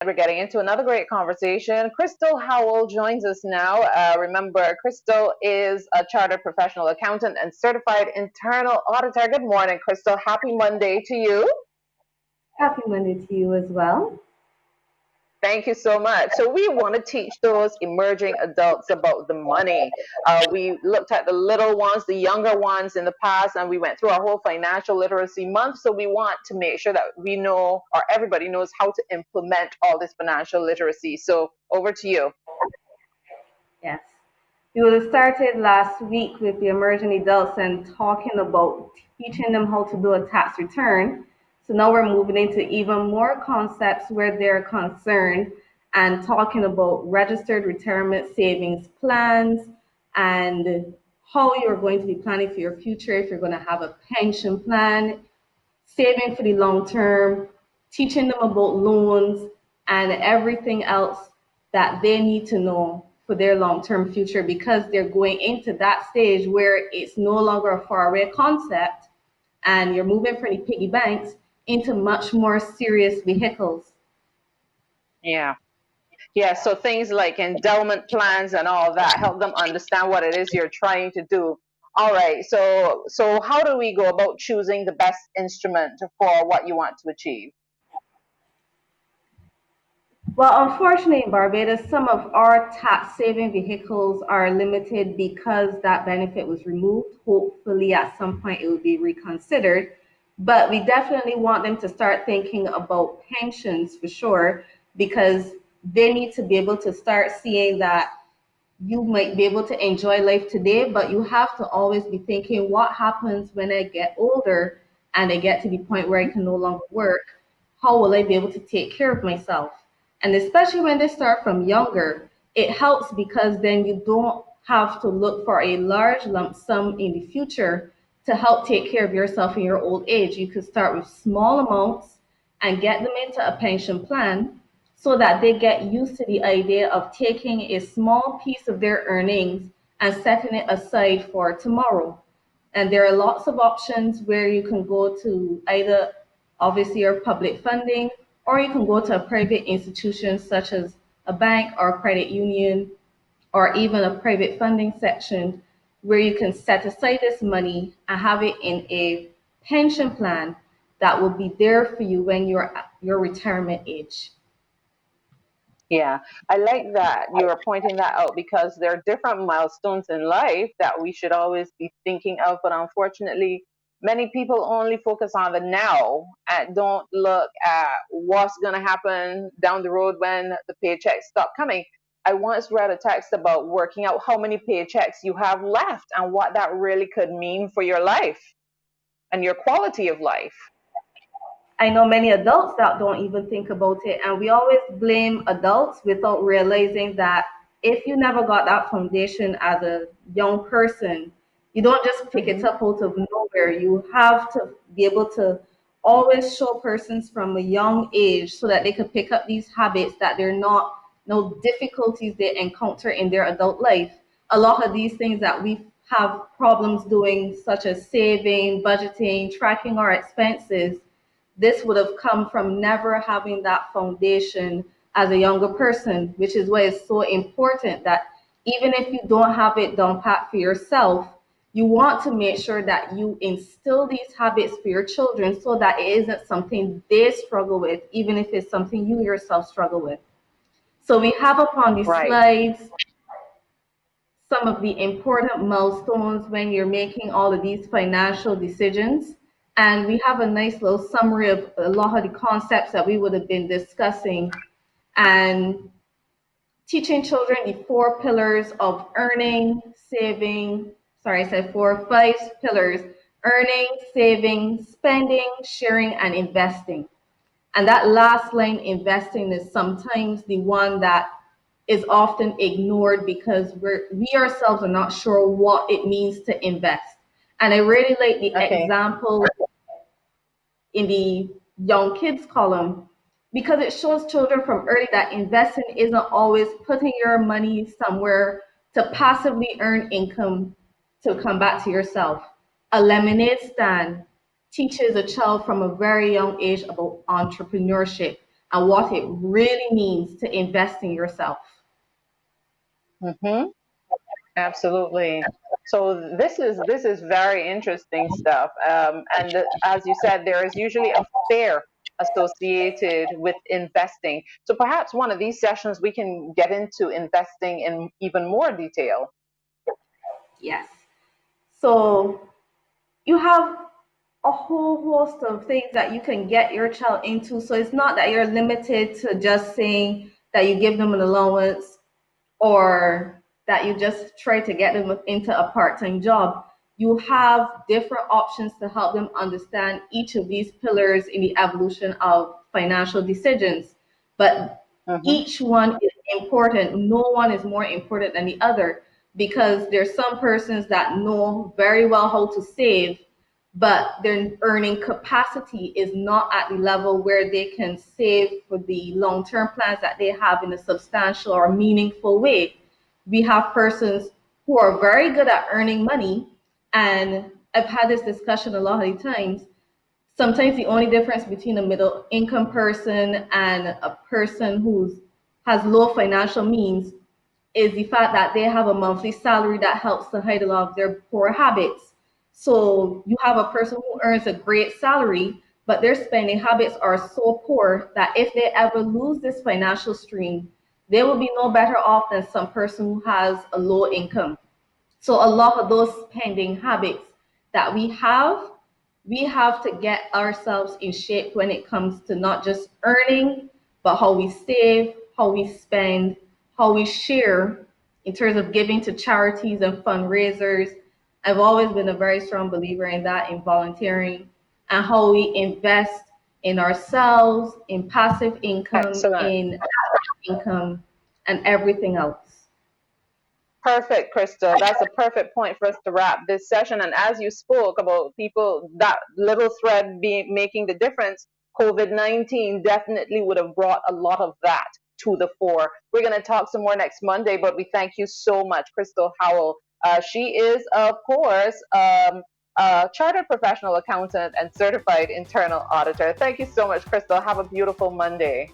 We're getting into another great conversation. Crystal Howell joins us now. Remember, Crystal is a chartered professional accountant and certified internal auditor. Good morning, Crystal. Happy Monday to you. Happy Monday to you as well. Thank you so much. So, we want to teach those emerging adults about the money. We looked at the little ones, the younger ones in the past, and we went through our whole financial literacy month. So, we want to make sure that we know, or everybody knows, how to implement all this financial literacy. So, over to you. Yes. We would have started last week with the emerging adults and talking about teaching them how to do a tax return. So now we're moving into even more concepts where they're concerned and talking about registered retirement savings plans and how you're going to be planning for your future, if you're going to have a pension plan, saving for the long term, teaching them about loans and everything else that they need to know for their long term future because they're going into that stage where it's no longer a faraway concept and you're moving from the piggy banks into much more serious vehicles. Yeah. Yeah, so things like endowment plans and all that help them understand what it is you're trying to do. All right, so how do we go about choosing the best instrument for what you want to achieve? Well, unfortunately, in Barbados, some of our tax saving vehicles are limited because that benefit was removed. Hopefully, at some point, it will be reconsidered. But we definitely want them to start thinking about pensions for sure, because they need to be able to start seeing that you might be able to enjoy life today, but you have to always be thinking, what happens when I get older and I get to the point where I can no longer work? How will I be able to take care of myself? And especially when they start from younger, it helps because then you don't have to look for a large lump sum in the future to help take care of yourself in your old age. You could start with small amounts and get them into a pension plan so that they get used to the idea of taking a small piece of their earnings and setting it aside for tomorrow. And there are lots of options where you can go to either obviously your public funding, or you can go to a private institution such as a bank or a credit union or even a private funding section where you can set aside this money and have it in a pension plan that will be there for you when you're at your retirement age. Yeah, I like that you're pointing that out because there are different milestones in life that we should always be thinking of. But unfortunately, many people only focus on the now and don't look at what's going to happen down the road when the paychecks stop coming. I once read a text about working out how many paychecks you have left and what that really could mean for your life and your quality of life. I know many adults that don't even think about it, and we always blame adults without realizing that if you never got that foundation as a young person, you don't just pick it Hmm. up out of nowhere. You have to be able to always show persons from a young age so that they can pick up these habits that they're not no difficulties they encounter in their adult life. A lot of these things that we have problems doing, such as saving, budgeting, tracking our expenses, this would have come from never having that foundation as a younger person, which is why it's so important that even if you don't have it down pat for yourself, you want to make sure that you instill these habits for your children so that it isn't something they struggle with, even if it's something you yourself struggle with. So we have upon the Right. slides some of the important milestones when you're making all of these financial decisions. And we have a nice little summary of a lot of the concepts that we would have been discussing and teaching children the four pillars of earning, saving, sorry, I said four, five pillars: earning, saving, spending, sharing, and investing. And that last line, investing, is sometimes the one that is often ignored because we ourselves are not sure what it means to invest. And I really like the Okay. example in the young kids column because it shows children from early that investing isn't always putting your money somewhere to passively earn income to come back to yourself. A lemonade stand teaches a child from a very young age about entrepreneurship, and what it really means to invest in yourself. Mm-hmm. Absolutely. So this is very interesting stuff. And as you said, there is usually a fear associated with investing. So perhaps one of these sessions we can get into investing in even more detail. Yes. So you have a whole host of things that you can get your child into. So it's not that you're limited to just saying that you give them an allowance or that you just try to get them into a part-time job. You have different options to help them understand each of these pillars in the evolution of financial decisions. But Mm-hmm. each one is important. No one is more important than the other because there's some persons that know very well how to save, but their earning capacity is not at the level where they can save for the long-term plans that they have in a substantial or meaningful way. We have persons who are very good at earning money, and I've had this discussion a lot of the times. Sometimes the only difference between a middle income person and a person who has low financial means is the fact that they have a monthly salary that helps to hide a lot of their poor habits. So you have a person who earns a great salary, but their spending habits are so poor that if they ever lose this financial stream, they will be no better off than some person who has a low income. So a lot of those spending habits that we have to get ourselves in shape when it comes to not just earning, but how we save, how we spend, how we share in terms of giving to charities and fundraisers. I've always been a very strong believer in that, in volunteering, and how we invest in ourselves, in passive income, Excellent. in active income, and everything else. Perfect, Crystal. That's a perfect point for us to wrap this session. And as you spoke about people, that little thread being making the difference, COVID-19 definitely would have brought a lot of that to the fore. We're going to talk some more next Monday, but we thank you so much, Crystal Howell. She is, of course, a chartered professional accountant and certified internal auditor. Thank you so much, Crystal. Have a beautiful Monday.